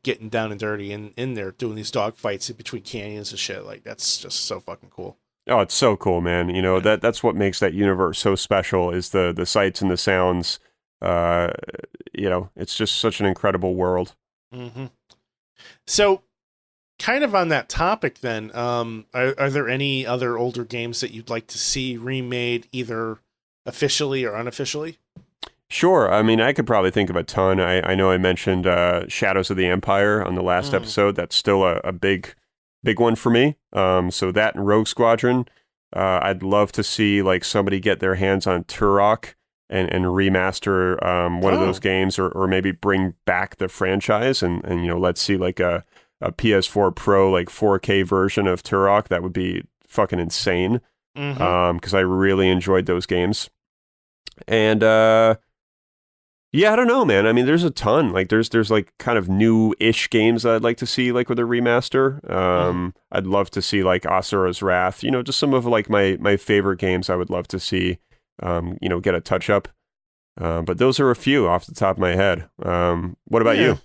getting down and dirty in there, doing these dogfights in between canyons and shit, like that's just so fucking cool. Oh, it's so cool, man. That's what makes that universe so special is the sights and the sounds. It's just such an incredible world. Mm-hmm. So, kind of on that topic then, are there any other older games that you'd like to see remade either officially or unofficially? Sure. I mean, I could probably think of a ton. I know I mentioned Shadows of the Empire on the last episode. That's still a big one for me. So that and Rogue Squadron. I'd love to see like somebody get their hands on Turok and remaster one of those games or maybe bring back the franchise and let's see like a PS4 Pro like 4K version of Turok. That would be fucking insane. Because I really enjoyed those games. And Yeah, I don't know, man. I mean, there's a ton. Like, there's like kind of new-ish games that I'd like to see, like with a remaster. Hmm. I'd love to see like Asura's Wrath. You know, just some of like my favorite games. I would love to see, get a touch up. But those are a few off the top of my head. What about Yeah. you?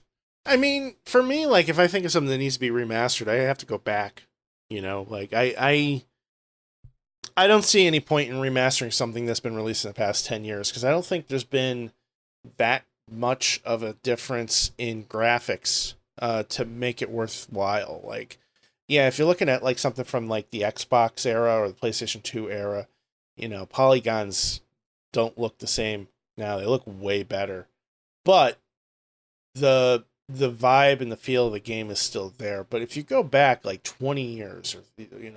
I mean, for me, like if I think of something that needs to be remastered, I have to go back. Like I don't see any point in remastering something that's been released in the past 10 years because I don't think there's been that much of a difference in graphics to make it worthwhile. Like, yeah, if you're looking at like something from like the Xbox era or the PlayStation 2 era, polygons don't look the same now. They look way better. But the vibe and the feel of the game is still there. But if you go back like 20 years or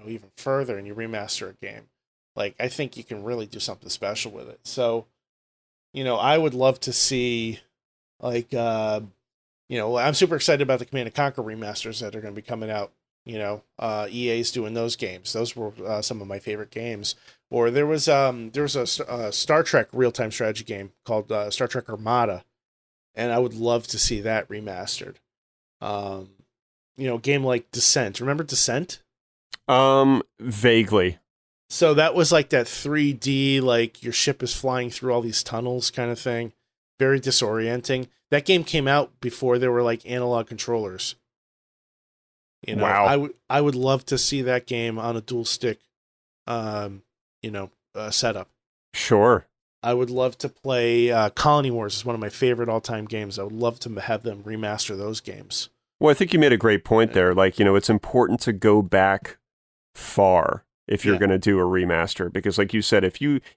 even further and you remaster a game, like I think you can really do something special with it. So, I would love to see like I'm super excited about the Command and Conquer remasters that are going to be coming out. EA's doing those games. Those were some of my favorite games. Or there was a Star Trek real time strategy game called Star Trek Armada, and I would love to see that remastered. Um, game like Descent. Remember Descent? Vaguely. So that was like that 3D, like your ship is flying through all these tunnels kind of thing. Very disorienting. That game came out before there were like analog controllers. Wow. I would love to see that game on a dual stick, setup. Sure. I would love to play Colony Wars is one of my favorite all time games. I would love to have them remaster those games. Well, I think you made a great point there. Like, it's important to go back far if you're Yeah. going to do a remaster. Because, like you said,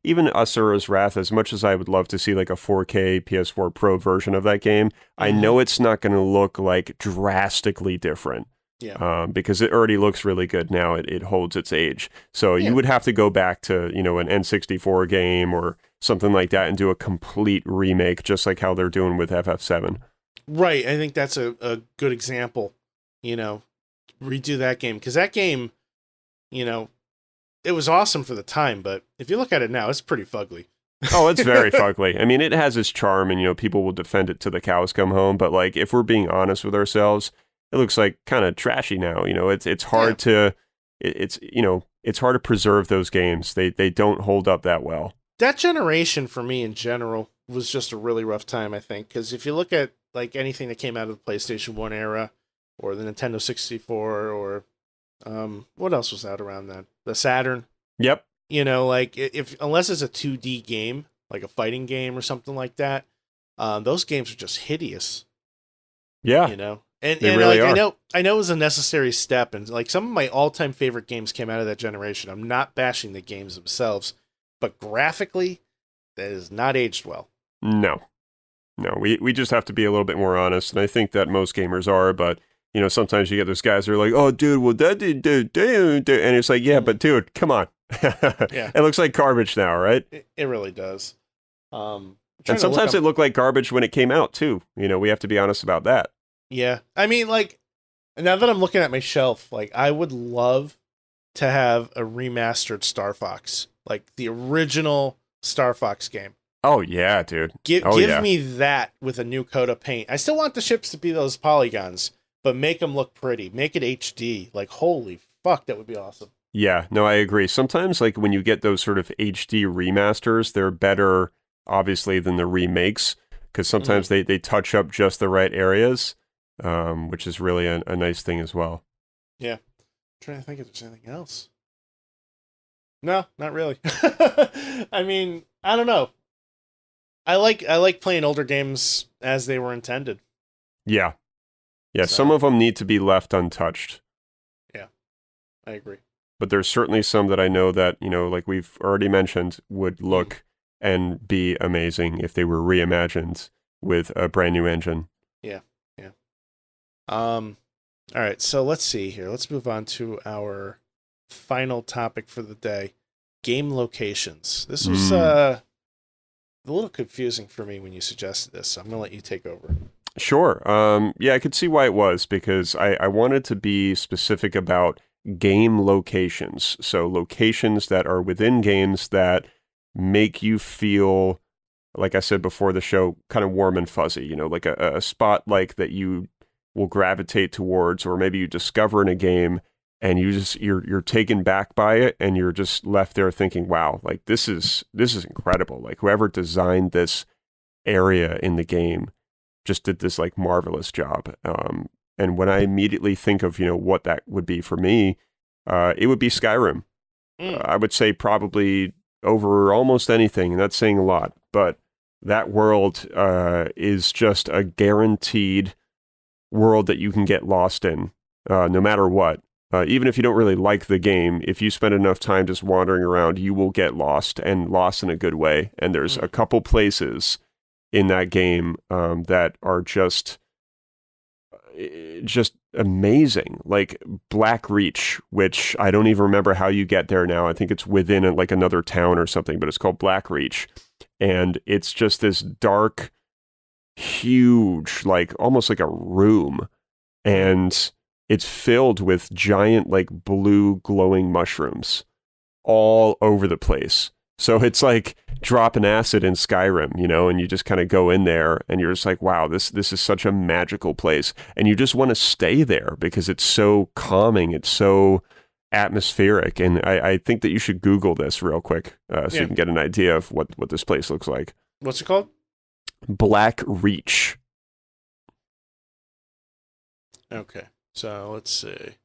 even Asura's Wrath, as much as I would love to see like a 4K PS4 Pro version of that game, I Mm-hmm. know it's not going to look like drastically different. Yeah. Because it already looks really good now. It holds its age. So you Yeah. would have to go back to, an N64 game or something like that and do a complete remake, just like how they're doing with FF7. Right. I think that's a good example. Redo that game. Because that game, you know, it was awesome for the time, but if you look at it now, it's pretty fugly. Oh, it's very fugly. I mean, it has its charm, and people will defend it till the cows come home. But like, if we're being honest with ourselves, it looks like kind of trashy now. It's Yeah. hard to it's hard to preserve those games. They don't hold up that well. That generation for me in general was just a really rough time, I think. Because if you look at like anything that came out of the PlayStation 1 era or the Nintendo 64 or what else was out around then? The Saturn. Yep. Like if unless it's a 2D game, like a fighting game or something like that, those games are just hideous. Yeah, You know, and they and really like are. I know it was a necessary step, and like some of my all time favorite games came out of that generation. I'm not bashing the games themselves, but graphically, that is not aged well. No, no, we just have to be a little bit more honest, and I think that most gamers are. But sometimes you get those guys who are like, "Oh, dude, well that did do," and it's like, "Yeah, but dude, come on." Yeah, It looks like garbage now, right? it really does. And Trying to look sometimes up. it looked like garbage when it came out too. We have to be honest about that. Yeah, I mean, like now that I'm looking at my shelf, like I would love to have a remastered Star Fox, like the original Star Fox game. Oh yeah, dude. Give Oh give yeah. me that with a new coat of paint. I still want the ships to be those polygons, but make them look pretty. Make it HD. Like holy fuck, that would be awesome. Yeah, no, I agree. Sometimes like when you get those sort of HD remasters, they're better obviously than the remakes because Hmm. sometimes they touch up just the right areas, which is really a nice thing as well. Yeah. I'm trying to think if there's anything else. No, not really. I mean, I don't know. I like playing older games as they were intended. Yeah. Yeah, some So of them need to be left untouched, yeah, I agree. but there's certainly some that I know that, like we've already mentioned, would Mm, look and be amazing if they were reimagined with a brand new engine. yeah, yeah. Um. All right, so let's see here. Let's move on to our final topic for the day: game locations. This was Mm. a little confusing for me when you suggested this. So I'm gonna let you take over. Sure. Yeah, I could see why it was because I wanted to be specific about game locations. So locations that are within games that make you feel like I said before the show, kind of warm and fuzzy, like a spot like that you will gravitate towards, or maybe you discover in a game and you're taken back by it, and you're just left there thinking, wow, like this is incredible. Like whoever designed this area in the game just did this like marvelous job. And when I immediately think of, what that would be for me, it would be Skyrim. I would say probably over almost anything, and that's saying a lot, but that world is just a guaranteed world that you can get lost in, no matter what. Even if you don't really like the game, if you spend enough time just wandering around, you will get lost, and lost in a good way. And there's a couple places in that game that are just amazing, like Black Reach, which I don't even remember how you get there now. I think it's within like another town or something, but it's called Black Reach, and it's just this dark, huge, like almost like a room, and it's filled with giant like blue glowing mushrooms all over the place. So it's like dropping acid in Skyrim, and you just kind of go in there and you're just like, wow, this is such a magical place. And you just want to stay there because it's so calming. It's so atmospheric. And I think that you should Google this real quick so you can get an idea of what this place looks like. What's it called? Black Reach. Okay. So let's see.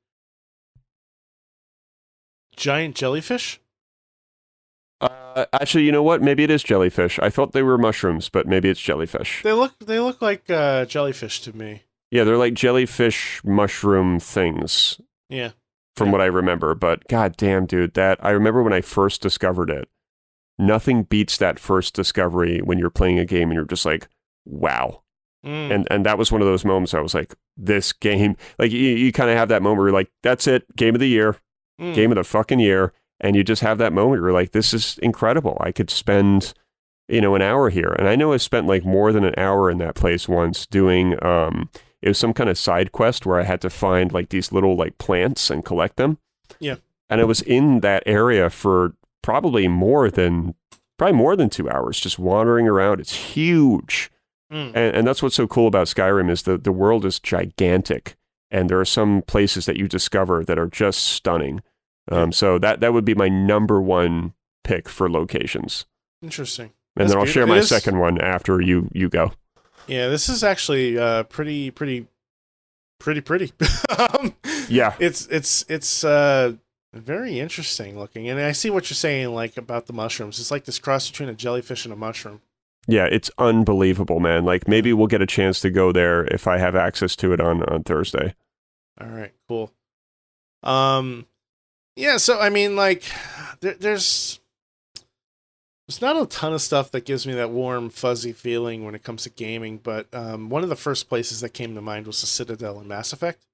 Giant jellyfish? Actually, you know what? Maybe it is jellyfish. I thought they were mushrooms, but maybe it's jellyfish. They look like jellyfish to me. Yeah, they're like jellyfish mushroom things. Yeah. From what I remember. But god damn, dude, I remember when I first discovered it. Nothing beats that first discovery when you're playing a game and you're just like, wow. And that was one of those moments I was like, this game, like you kind of have that moment where you're like, that's it, game of the year, game of the fucking year. And you just have that moment where you're like, this is incredible. I could spend, an hour here. And I know I spent like more than an hour in that place once doing, it was some kind of side quest where I had to find like these little like plants and collect them. Yeah. And I was in that area for probably more than 2 hours, just wandering around. It's huge. And that's what's so cool about Skyrim is the world is gigantic. And there are some places that you discover that are just stunning. So that would be my number one pick for locations. Interesting. And then I'll share my second one after you go. Yeah, this is actually pretty. Yeah, it's very interesting looking, and I see what you're saying, like about the mushrooms. It's like this cross between a jellyfish and a mushroom. Yeah, it's unbelievable, man. Like maybe we'll get a chance to go there if I have access to it on Thursday. All right, cool. Yeah, so I mean, like, there's not a ton of stuff that gives me that warm, fuzzy feeling when it comes to gaming, but one of the first places that came to mind was the Citadel in Mass Effect.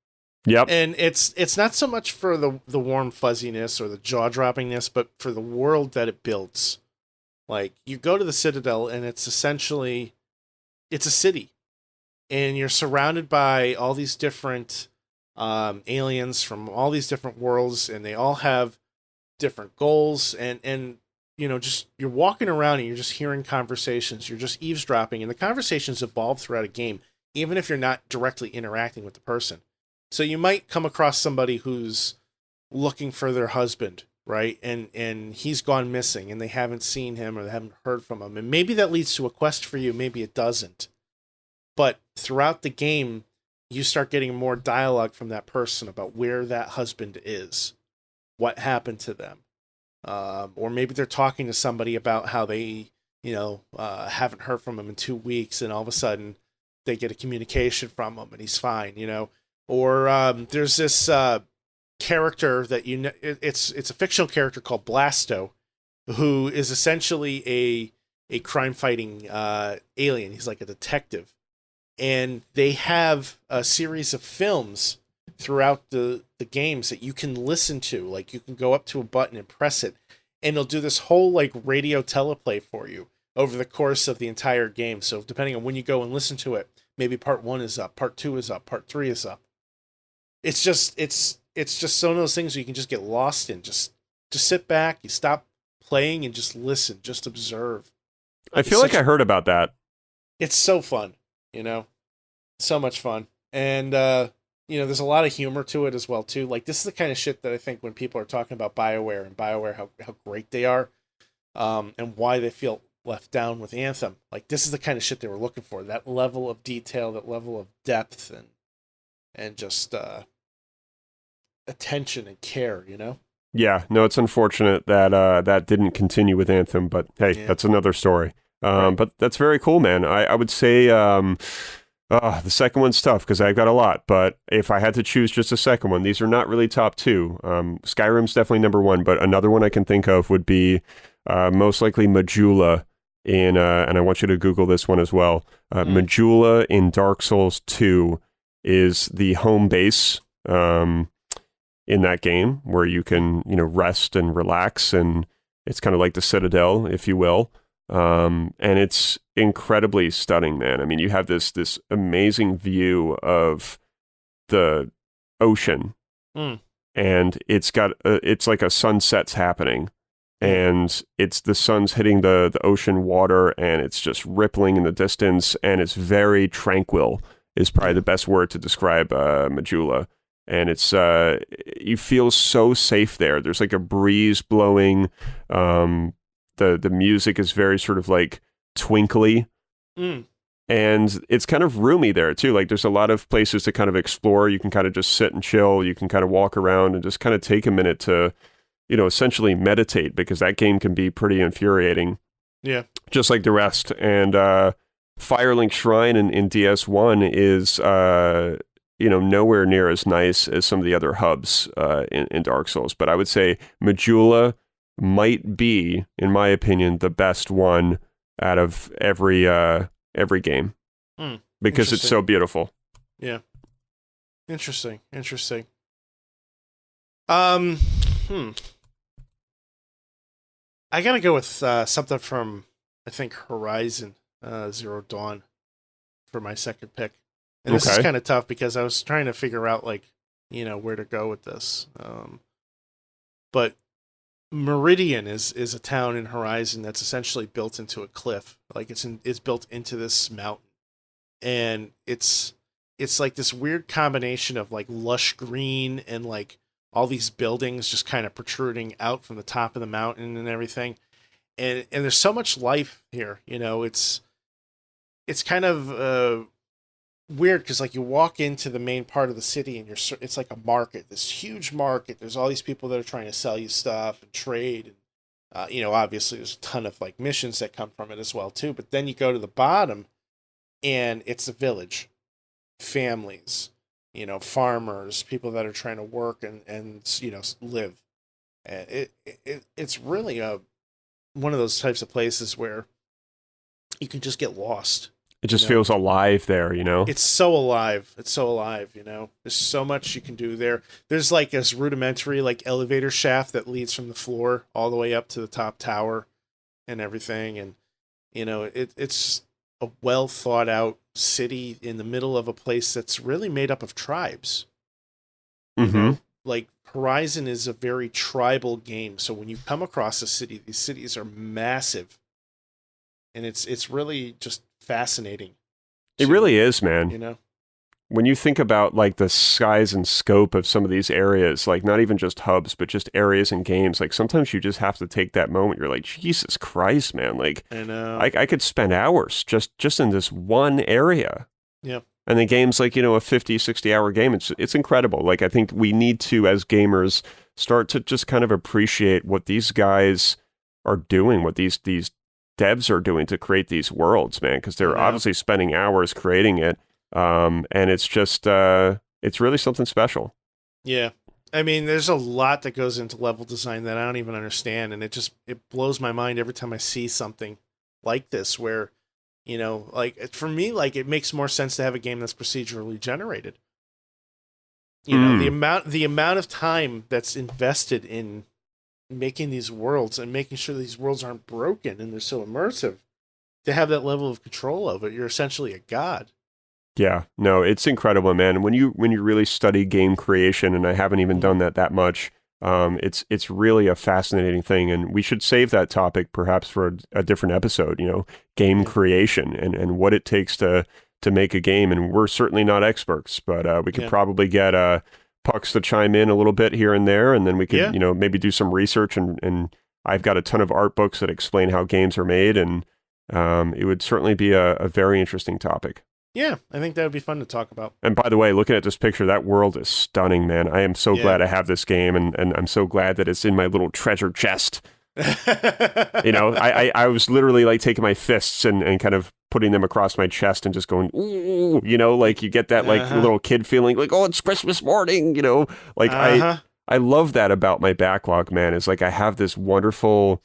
Yep. And it's not so much for the warm fuzziness or the jaw-droppingness, but for the world that it builds. Like, you go to the Citadel, and it's essentially, it's a city. And you're surrounded by all these different aliens from all these different worlds, and they all have different goals. And just you're walking around, and you're just hearing conversations. You're just eavesdropping, and the conversations evolve throughout a game, even if you're not directly interacting with the person. So you might come across somebody who's looking for their husband, right? And he's gone missing, and they haven't seen him or they haven't heard from him. And maybe that leads to a quest for you, maybe it doesn't. But throughout the game, you start getting more dialogue from that person about where that husband is, what happened to them. Or maybe they're talking to somebody about how they, haven't heard from him in 2 weeks, and all of a sudden they get a communication from him and he's fine, Or there's this character that it's a fictional character called Blasto, who is essentially a crime fighting alien. He's like a detective, and they have a series of films throughout the games that you can listen to. Like, you can go up to a button and press it, and it'll do this whole like radio teleplay for you over the course of the entire game. So depending on when you go and listen to it, maybe part 1 is up, part 2 is up, part 3 is up. It's just some of those things where you can just get lost in. Just sit back, you stop playing, and just listen, just observe. I feel like I heard about that. It's so fun, you know, so much fun. And, there's a lot of humor to it as well, too. Like, this is the kind of shit that I think when people are talking about BioWare and BioWare, how great they are, and why they feel left down with Anthem. Like, this is the kind of shit they were looking for. That level of detail, that level of depth, and just attention and care, you know? Yeah, no, it's unfortunate that that didn't continue with Anthem, but hey, that's another story. Right. But that's very cool, man. I would say the second one's tough because I've got a lot, but if I had to choose just a second one, these are not really top two. Skyrim's definitely number one, but another one I can think of would be most likely Majula and I want you to Google this one as well. Majula in Dark Souls 2 is the home base in that game where you can, rest and relax, and it's kind of like the Citadel, if you will. And it's incredibly stunning, man. I mean, you have this amazing view of the ocean, and it's like a sunset's happening, and it's the sun's hitting the ocean water, and it's just rippling in the distance, and it's very tranquil is probably the best word to describe Majula. And it's you feel so safe there. There's like a breeze blowing. The music is very sort of like twinkly, and it's kind of roomy there too. Like there's a lot of places to kind of explore. You can kind of just sit and chill. You can kind of walk around and just kind of take a minute to, essentially meditate, because that game can be pretty infuriating. Yeah, just like the rest. And Firelink Shrine in DS1 is nowhere near as nice as some of the other hubs in Dark Souls. But I would say Majula might be, in my opinion, the best one out of every game, because it's so beautiful. Yeah. Interesting. I gotta go with something from, I think, Horizon Zero Dawn for my second pick. And this is kind of tough because I was trying to figure out, where to go with this. But Meridian is a town in Horizon that's essentially built into a cliff. Like it's built into this mountain, and it's like this weird combination of like lush green and like all these buildings just kind of protruding out from the top of the mountain and everything. And there's so much life here. It's kind of weird because like you walk into the main part of the city and it's like a market, this huge market. There's all these people that are trying to sell you stuff and trade, and obviously there's a ton of like missions that come from it as well too. But then you go to the bottom and it's a village, families, farmers, people that are trying to work and live. And it's really one of those types of places where you can just get lost. It just feels alive there, It's so alive. There's so much you can do there. There's like this rudimentary like elevator shaft that leads from the floor all the way up to the top tower and everything. And, it's a well thought out city in the middle of a place that's really made up of tribes. Like Horizon is a very tribal game. So when you come across a city, these cities are massive. And it's really just fascinating. It really is, man. When you think about like the size and scope of some of these areas, like not even just hubs, but just areas and games, like sometimes you just have to take that moment. You're like, Jesus Christ, man. Like, I know. I could spend hours just in this one area. Yeah. And the game's like, a 50, 60-hour game. It's incredible. Like, I think we need to, as gamers, start to just kind of appreciate what these guys are doing, what these devs are doing to create these worlds, man, because they're obviously spending hours creating it, and it's just it's really something special. Yeah, I mean, there's a lot that goes into level design that I don't even understand, and it blows my mind every time I see something like this, where like for me, like it makes more sense to have a game that's procedurally generated. The amount of time that's invested in making these worlds and making sure these worlds aren't broken and they're so immersive, to have that level of control of it, you're essentially a god. Yeah, no, it's incredible, man. When you really study game creation, and I haven't even done that much, It's really a fascinating thing, and we should save that topic perhaps for a different episode. Game creation and what it takes to make a game. And we're certainly not experts, but we could probably get Pucks to chime in a little bit here and there, and then we could maybe do some research. And I've got a ton of art books that explain how games are made, and it would certainly be a very interesting topic. Yeah, I think that would be fun to talk about. And by the way, looking at this picture, that world is stunning, man. I am so glad I have this game, and I'm so glad that it's in my little treasure chest. I was literally like taking my fists and kind of putting them across my chest and just going, ooh, like you get that like little kid feeling like, oh, it's Christmas morning, like I love that about my backlog, man. It's like I have this wonderful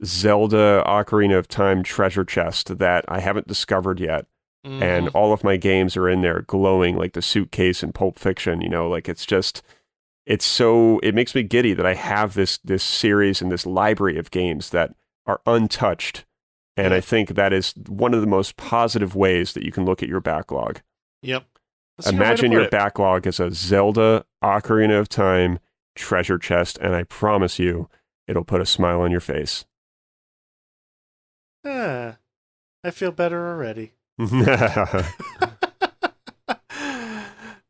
Zelda Ocarina of Time treasure chest that I haven't discovered yet. And all of my games are in there glowing like the suitcase in Pulp Fiction, like it makes me giddy that I have this series and this library of games that are untouched. And I think that is one of the most positive ways that you can look at your backlog. Yep. Imagine your backlog as a Zelda Ocarina of Time treasure chest, and I promise you, it'll put a smile on your face. I feel better already.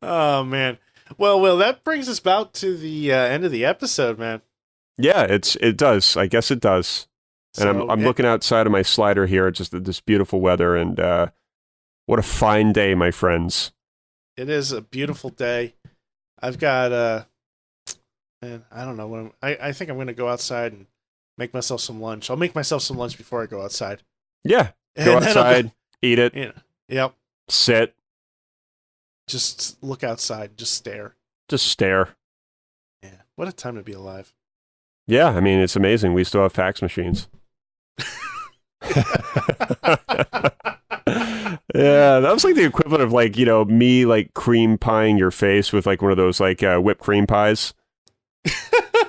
Oh, man. Well, Will, that brings us about to the end of the episode, man. Yeah, it does. I guess it does. And I'm looking outside of my slider here at just this beautiful weather, and what a fine day, my friends. It is a beautiful day. I've got man, I don't know. I think I'm going to go outside and make myself some lunch. I'll make myself some lunch before I go outside. Yeah, go outside, eat it. Yep. Sit. Just look outside. Just stare. Just stare. Yeah. What a time to be alive. Yeah, I mean, it's amazing. We still have fax machines. Yeah, that was like the equivalent of like, me like cream pieing your face with like one of those like whipped cream pies.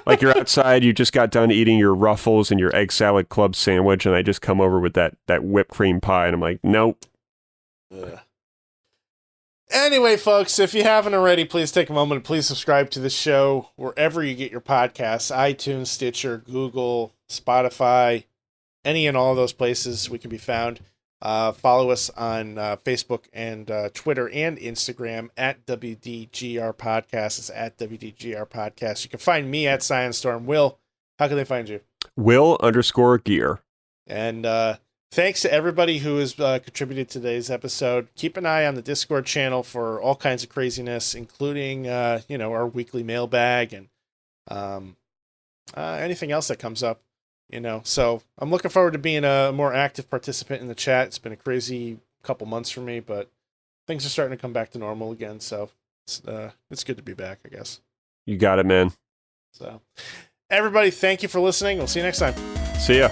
Like you're outside, you just got done eating your Ruffles and your egg salad club sandwich, and I just come over with that whipped cream pie, and I'm like, nope. Anyway, folks, if you haven't already, please take a moment and please subscribe to the show wherever you get your podcasts, iTunes, Stitcher, Google, Spotify, any and all of those places we can be found. Follow us on Facebook and Twitter and Instagram at WDGRPodcast. It's at WDGRPodcast. You can find me at Science-Storm. Will, how can they find you? Will_gear. And thanks to everybody who has contributed to today's episode. Keep an eye on the Discord channel for all kinds of craziness, including our weekly mailbag and anything else that comes up. So I'm looking forward to being a more active participant in the chat. It's been a crazy couple months for me, but things are starting to come back to normal again. So it's good to be back, I guess. You got it, man. So everybody, thank you for listening. We'll see you next time. See ya.